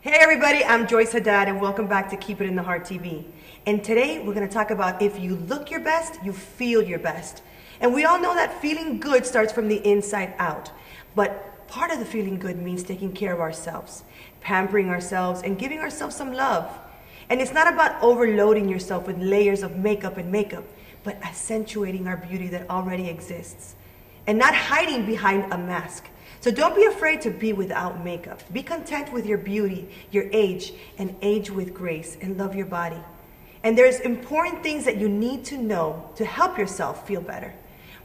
Hey everybody, I'm Joyce Haddad and welcome back to Keep It in the Heart TV. And today we're going to talk about if you look your best, you feel your best. And we all know that feeling good starts from the inside out. But part of the feeling good means taking care of ourselves, pampering ourselves and giving ourselves some love. And it's not about overloading yourself with layers of makeup, but accentuating our beauty that already exists. And not hiding behind a mask. So don't be afraid to be without makeup. Be content with your beauty, your age, and age with grace, and love your body. And there's important things that you need to know to help yourself feel better.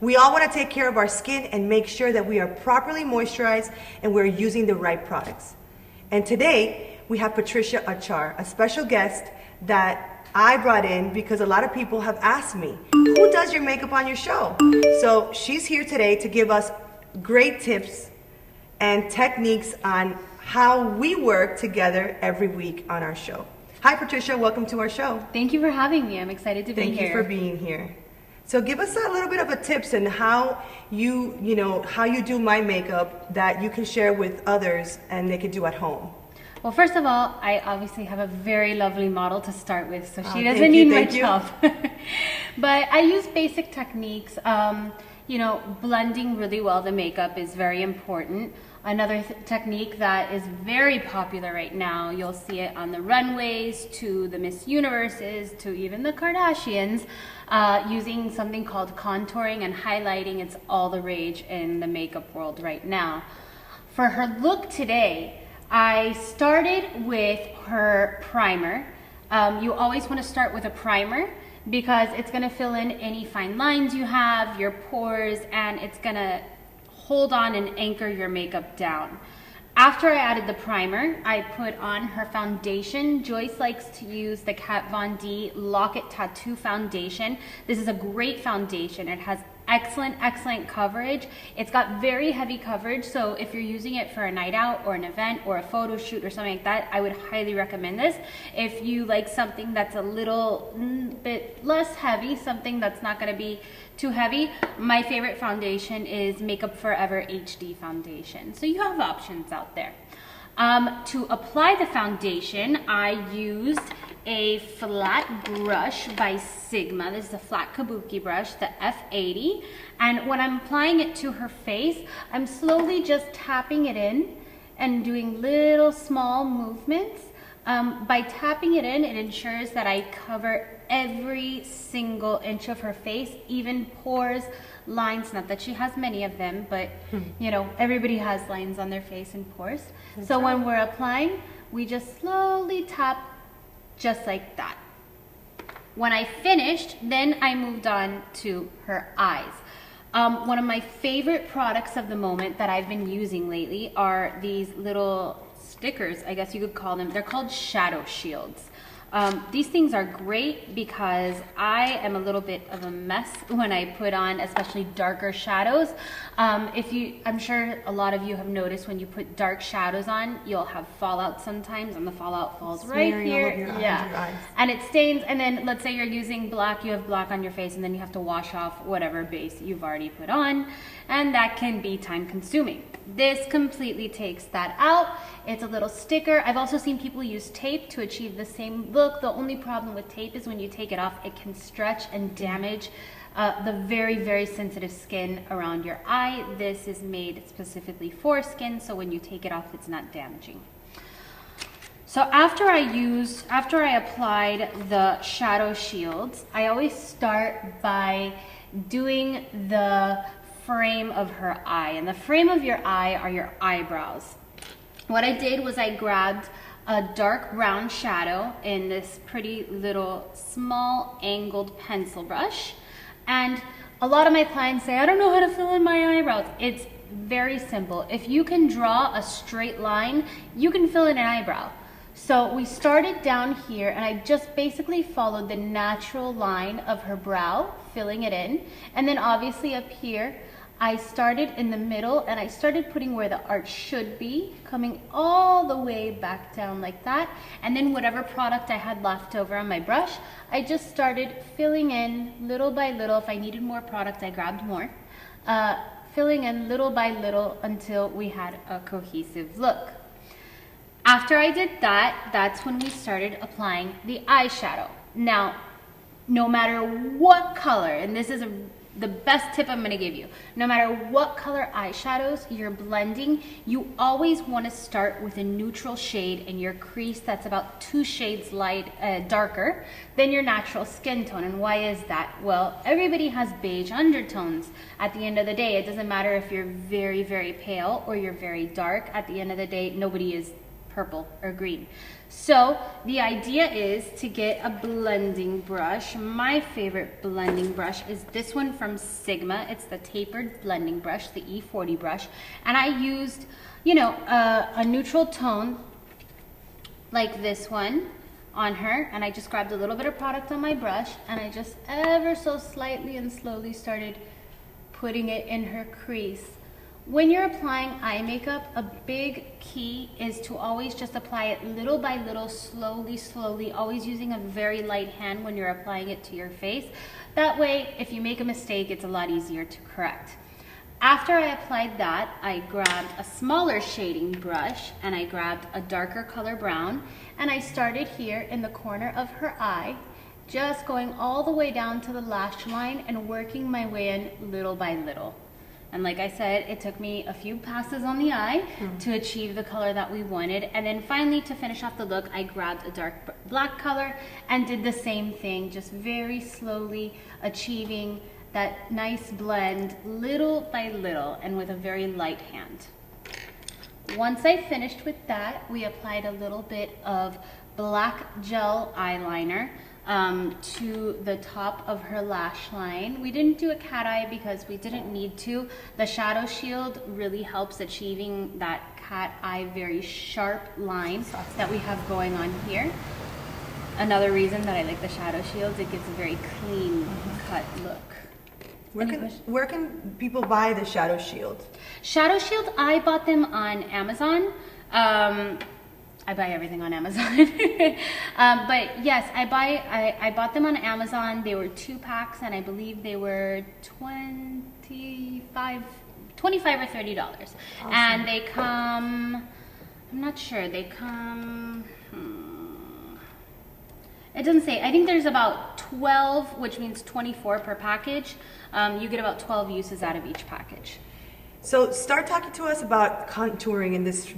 We all want to take care of our skin and make sure that we are properly moisturized and we're using the right products. And today, we have Patricia Achar, a special guest that I brought in because a lot of people have asked me, who does your makeup on your show? So she's here today to give us great tips and techniques on how we work together every week on our show. Hi Patricia, welcome to our show. Thank you for having me. I'm excited to be here. Thank you for being here. So give us a little bit of a tips on how you do my makeup that you can share with others and they can do at home. Well, first of all, I obviously have a very lovely model to start with, so she doesn't need much help. But I use basic techniques. Blending really well the makeup is very important. Another technique that is very popular right now, you'll see it on the runways, to the Miss Universes, to even the Kardashians, using something called contouring and highlighting. It's all the rage in the makeup world right now. For her look today, I started with her primer. You always want to start with a primer, because it's going to fill in any fine lines you have, your pores, and it's going to hold on and anchor your makeup down. After I added the primer, I put on her foundation. Joyce likes to use the Kat Von D Lock-It Tattoo Foundation. This is a great foundation. It has excellent coverage. It's got very heavy coverage, so if you're using it for a night out or an event or a photo shoot or something like that, I would highly recommend this. If you like something that's a little bit less heavy, something that's not going to be too heavy, my favorite foundation is Makeup Forever HD foundation. So you have options out there. To apply the foundation, I used a flat brush by Sigma. This is a flat kabuki brush, the F80. And when I'm applying it to her face, I'm slowly just tapping it in and doing little small movements. By tapping it in, it ensures that I cover every single inch of her face, even pores, lines. Not that she has many of them, but everybody has lines on their face and pores. So when we're applying, we just slowly tap just like that. When I finished, then I moved on to her eyes. One of my favorite products of the moment that I've been using lately are these little stickers, I guess you could call them. They're called shadow shields. These things are great because I am a little bit of a mess when I put on especially darker shadows. I'm sure a lot of you have noticed when you put dark shadows on, you'll have fallout sometimes, and the fallout falls right here. Yeah, and it stains. And then let's say you're using black, you have black on your face, and then you have to wash off whatever base you've already put on, and that can be time consuming. This completely takes that out. It's a little sticker. I've also seen people use tape to achieve the same look. The only problem with tape is when you take it off, it can stretch and damage the very sensitive skin around your eye. This is made specifically for skin, so when you take it off, it's not damaging. So after I applied the shadow shields, I always start by doing the frame of her eye. And the frame of your eye are your eyebrows. What I did was I grabbed a dark brown shadow in this pretty little small angled pencil brush. And a lot of my clients say, I don't know how to fill in my eyebrows. It's very simple. If you can draw a straight line, you can fill in an eyebrow. So we started down here, and I just basically followed the natural line of her brow, filling it in. And then obviously up here, I started in the middle and I started putting where the arch should be, coming all the way back down like that. And then whatever product I had left over on my brush, I just started filling in little by little. If I needed more product, I grabbed more. Filling in little by little until we had a cohesive look. After I did that, that's when we started applying the eyeshadow. Now, no matter what color, and this is the best tip I'm going to give you, no matter what color eyeshadows you're blending, you always want to start with a neutral shade in your crease that's about 2 shades darker than your natural skin tone. And why is that? Well, everybody has beige undertones. At the end of the day, it doesn't matter if you're very, very pale or you're very dark. At the end of the day, nobody is purple or green. So the idea is to get a blending brush. My favorite blending brush is this one from Sigma. It's the tapered blending brush, the E40 brush. And I used, a neutral tone like this one on her. And I just grabbed a little bit of product on my brush and I just ever so slightly and slowly started putting it in her crease. When you're applying eye makeup, a big key is to always just apply it little by little, slowly, slowly, always using a very light hand when you're applying it to your face. That way, if you make a mistake, it's a lot easier to correct. After I applied that, I grabbed a smaller shading brush and I grabbed a darker color brown and I started here in the corner of her eye, just going all the way down to the lash line and working my way in little by little. And like I said, it took me a few passes on the eye to achieve the color that we wanted. And then finally, to finish off the look, I grabbed a dark black color and did the same thing, just very slowly achieving that nice blend little by little and with a very light hand. Once I finished with that, we applied a little bit of black gel eyeliner to the top of her lash line. We didn't do a cat eye because we didn't need to. The shadow shield really helps achieving that cat eye very sharp line that we have going on here. Another reason that I like the shadow shields, it gives a very clean cut look. Where can people buy the shadow shield? Shadow shield, I bought them on Amazon. I buy everything on Amazon. But yes, I bought them on Amazon. They were 2 packs and I believe they were $25 or $30. Awesome. And they come, I'm not sure, they come, it doesn't say. I think there's about 12, which means 24 per package. You get about 12 uses out of each package. So start talking to us about contouring and this,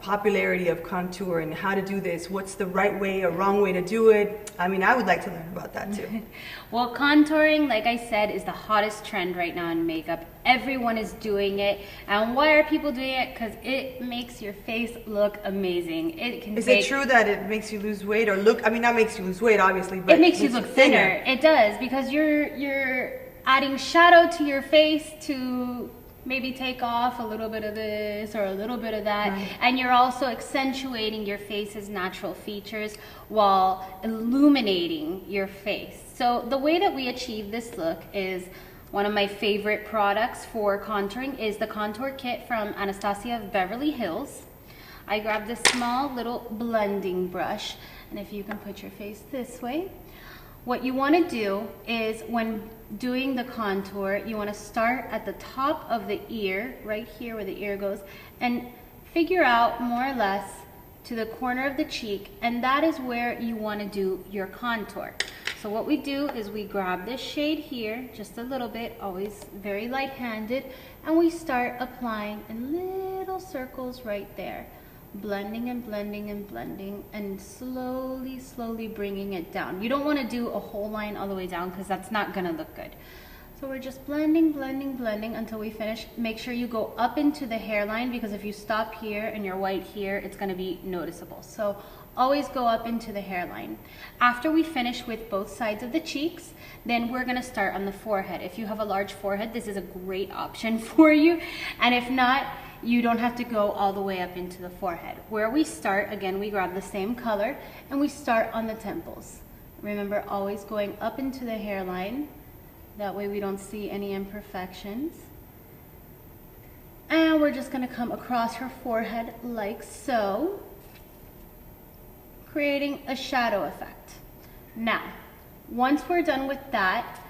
popularity of contour and how to do this. What's the right way or wrong way to do it? I mean, I would like to learn about that too. Well, contouring, like I said, is the hottest trend right now in makeup. Everyone is doing it. And why are people doing it? Because it makes your face look amazing. Is it true that it makes you lose weight or look, not makes you lose weight, obviously, but it makes you look thinner. It does, because you're adding shadow to your face to maybe take off a little bit of this or a little bit of that. Right. And you're also accentuating your face's natural features while illuminating your face. So the way that we achieve this look is one of my favorite products for contouring is the contour kit from Anastasia of Beverly Hills. I grabbed this small little blending brush, and if you can put your face this way, what you want to do is when doing the contour, you want to start at the top of the ear, right here where the ear goes, and figure out more or less to the corner of the cheek, and that is where you want to do your contour. So what we do is we grab this shade here, just a little bit, always very light-handed, and we start applying in little circles right there. Blending and blending and blending and slowly, slowly bringing it down. You don't want to do a whole line all the way down because that's not going to look good. So we're just blending, blending, blending until we finish. Make sure you go up into the hairline because if you stop here and you're white here, it's going to be noticeable. So always go up into the hairline. After we finish with both sides of the cheeks, then we're going to start on the forehead. If you have a large forehead, this is a great option for you. And if not, you don't have to go all the way up into the forehead. Where we start, again, we grab the same color and we start on the temples. Remember, always going up into the hairline. That way we don't see any imperfections. And we're just gonna come across her forehead like so, creating a shadow effect. Now, once we're done with that,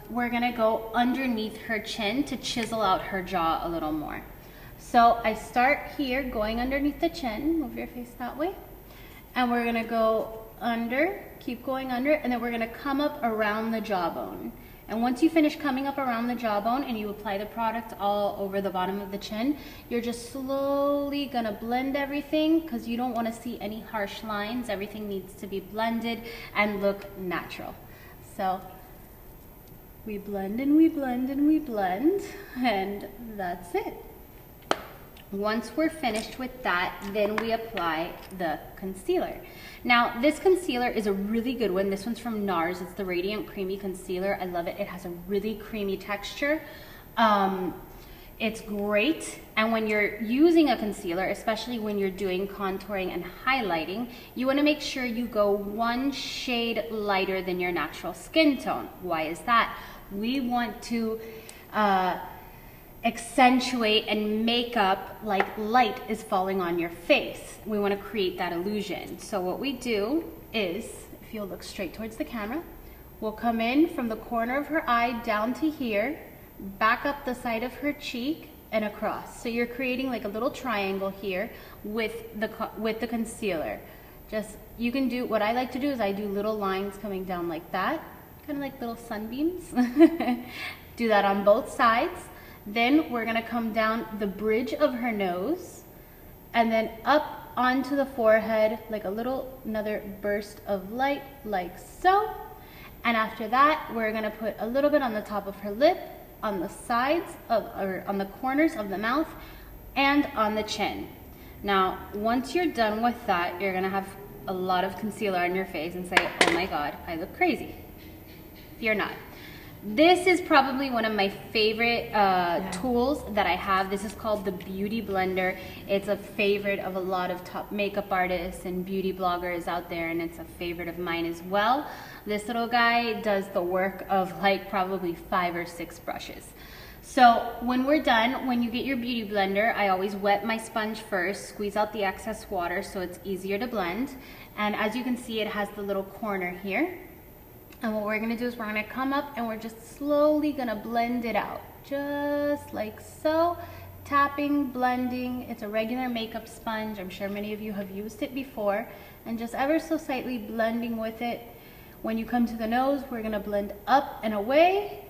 we're gonna go underneath her chin to chisel out her jaw a little more. So I start here, going underneath the chin, move your face that way, and we're gonna go under, keep going under, and then we're gonna come up around the jawbone. And once you finish coming up around the jawbone and you apply the product all over the bottom of the chin, you're just slowly gonna blend everything because you don't wanna see any harsh lines. Everything needs to be blended and look natural. So we blend and we blend and we blend, and that's it. Once we're finished with that, then we apply the concealer. Now, this concealer is a really good one. This one's from NARS. It's the Radiant Creamy Concealer. I love it. It has a really creamy texture. It's great. And when you're using a concealer, especially when you're doing contouring and highlighting, you want to make sure you go one shade lighter than your natural skin tone. Why is that? We want to accentuate and make up like light is falling on your face. We want to create that illusion. So what we do is, if you'll look straight towards the camera, we'll come in from the corner of her eye down to here, back up the side of her cheek and across. So you're creating like a little triangle here with the concealer. Just, you can do, what I like to do is I do little lines coming down like that, kind of like little sunbeams. Do that on both sides. Then we're gonna come down the bridge of her nose and then up onto the forehead like a little, another burst of light like so. And after that, we're gonna put a little bit on the top of her lip, on the sides of, or on the corners of the mouth, and on the chin. Now, once you're done with that, you're gonna have a lot of concealer on your face and say, oh my God, I look crazy. Fear not. This is probably one of my favorite tools that I have. This is called the Beauty Blender. It's a favorite of a lot of top makeup artists and beauty bloggers out there, and it's a favorite of mine as well. This little guy does the work of like probably 5 or 6 brushes. So when we're done, when you get your Beauty Blender, I always wet my sponge first, squeeze out the excess water so it's easier to blend. And as you can see, it has the little corner here. And what we're gonna do is we're gonna come up and we're just slowly gonna blend it out. Just like so, tapping, blending. It's a regular makeup sponge. I'm sure many of you have used it before. And just ever so slightly blending with it. When you come to the nose, we're gonna blend up and away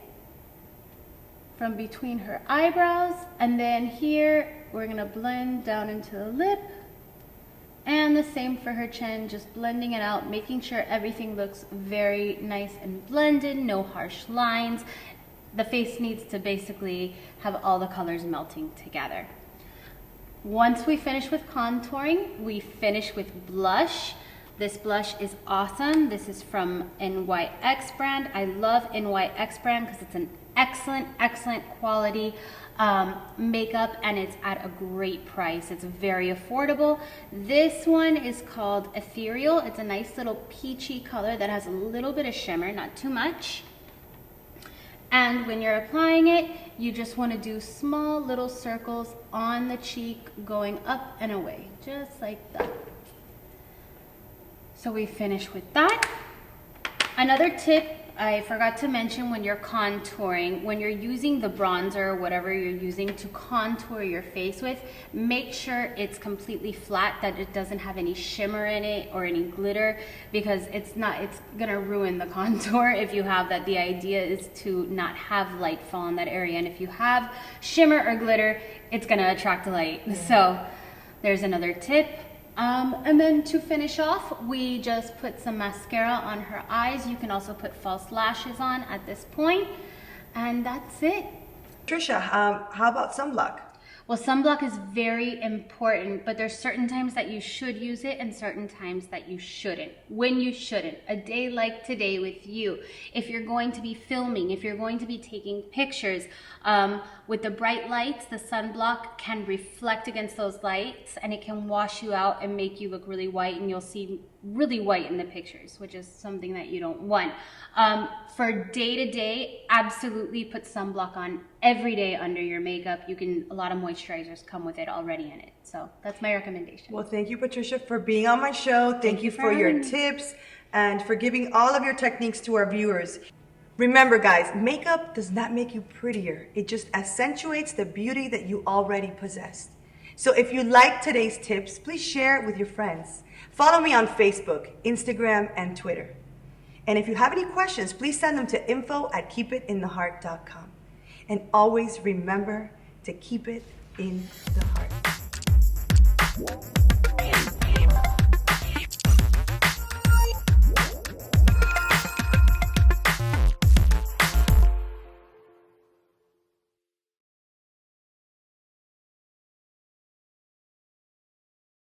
from between her eyebrows. And then here, we're gonna blend down into the lip. And the same for her chin, just blending it out, making sure everything looks very nice and blended, no harsh lines. The face needs to basically have all the colors melting together. Once we finish with contouring, we finish with blush. This blush is awesome. This is from NYX brand. I love NYX brand because it's an excellent quality makeup, and it's at a great price. It's very affordable. This one is called Ethereal. It's a nice little peachy color that has a little bit of shimmer, not too much. And when you're applying it, you just want to do small little circles on the cheek going up and away, just like that. So we finish with that. Another tip I forgot to mention when you're contouring, when you're using the bronzer or whatever you're using to contour your face with, make sure it's completely flat, that it doesn't have any shimmer in it or any glitter, because it's gonna ruin the contour if you have that. The idea is to not have light fall in that area, and if you have shimmer or glitter, it's gonna attract light. Yeah. So there's another tip. And then to finish off, we just put some mascara on her eyes. You can also put false lashes on at this point, and that's it. Trisha, how about sunblock? Well, sunblock is very important, but there's certain times that you should use it and certain times that you shouldn't. When you shouldn't. A day like today with you, if you're going to be filming, if you're going to be taking pictures, with the bright lights, the sunblock can reflect against those lights and it can wash you out and make you look really white, and you'll see really white in the pictures, which is something that you don't want. For day to day, absolutely put sunblock on every day under your makeup. A lot of moisturizers come with it already in it. So that's my recommendation. Well, thank you, Patricia, for being on my show. Thank you for your tips and for giving all of your techniques to our viewers. Remember, guys, makeup does not make you prettier. It just accentuates the beauty that you already possess. So if you like today's tips, please share it with your friends. Follow me on Facebook, Instagram, and Twitter. And if you have any questions, please send them to info@keepitintheheart.com. And always remember to keep it in the heart.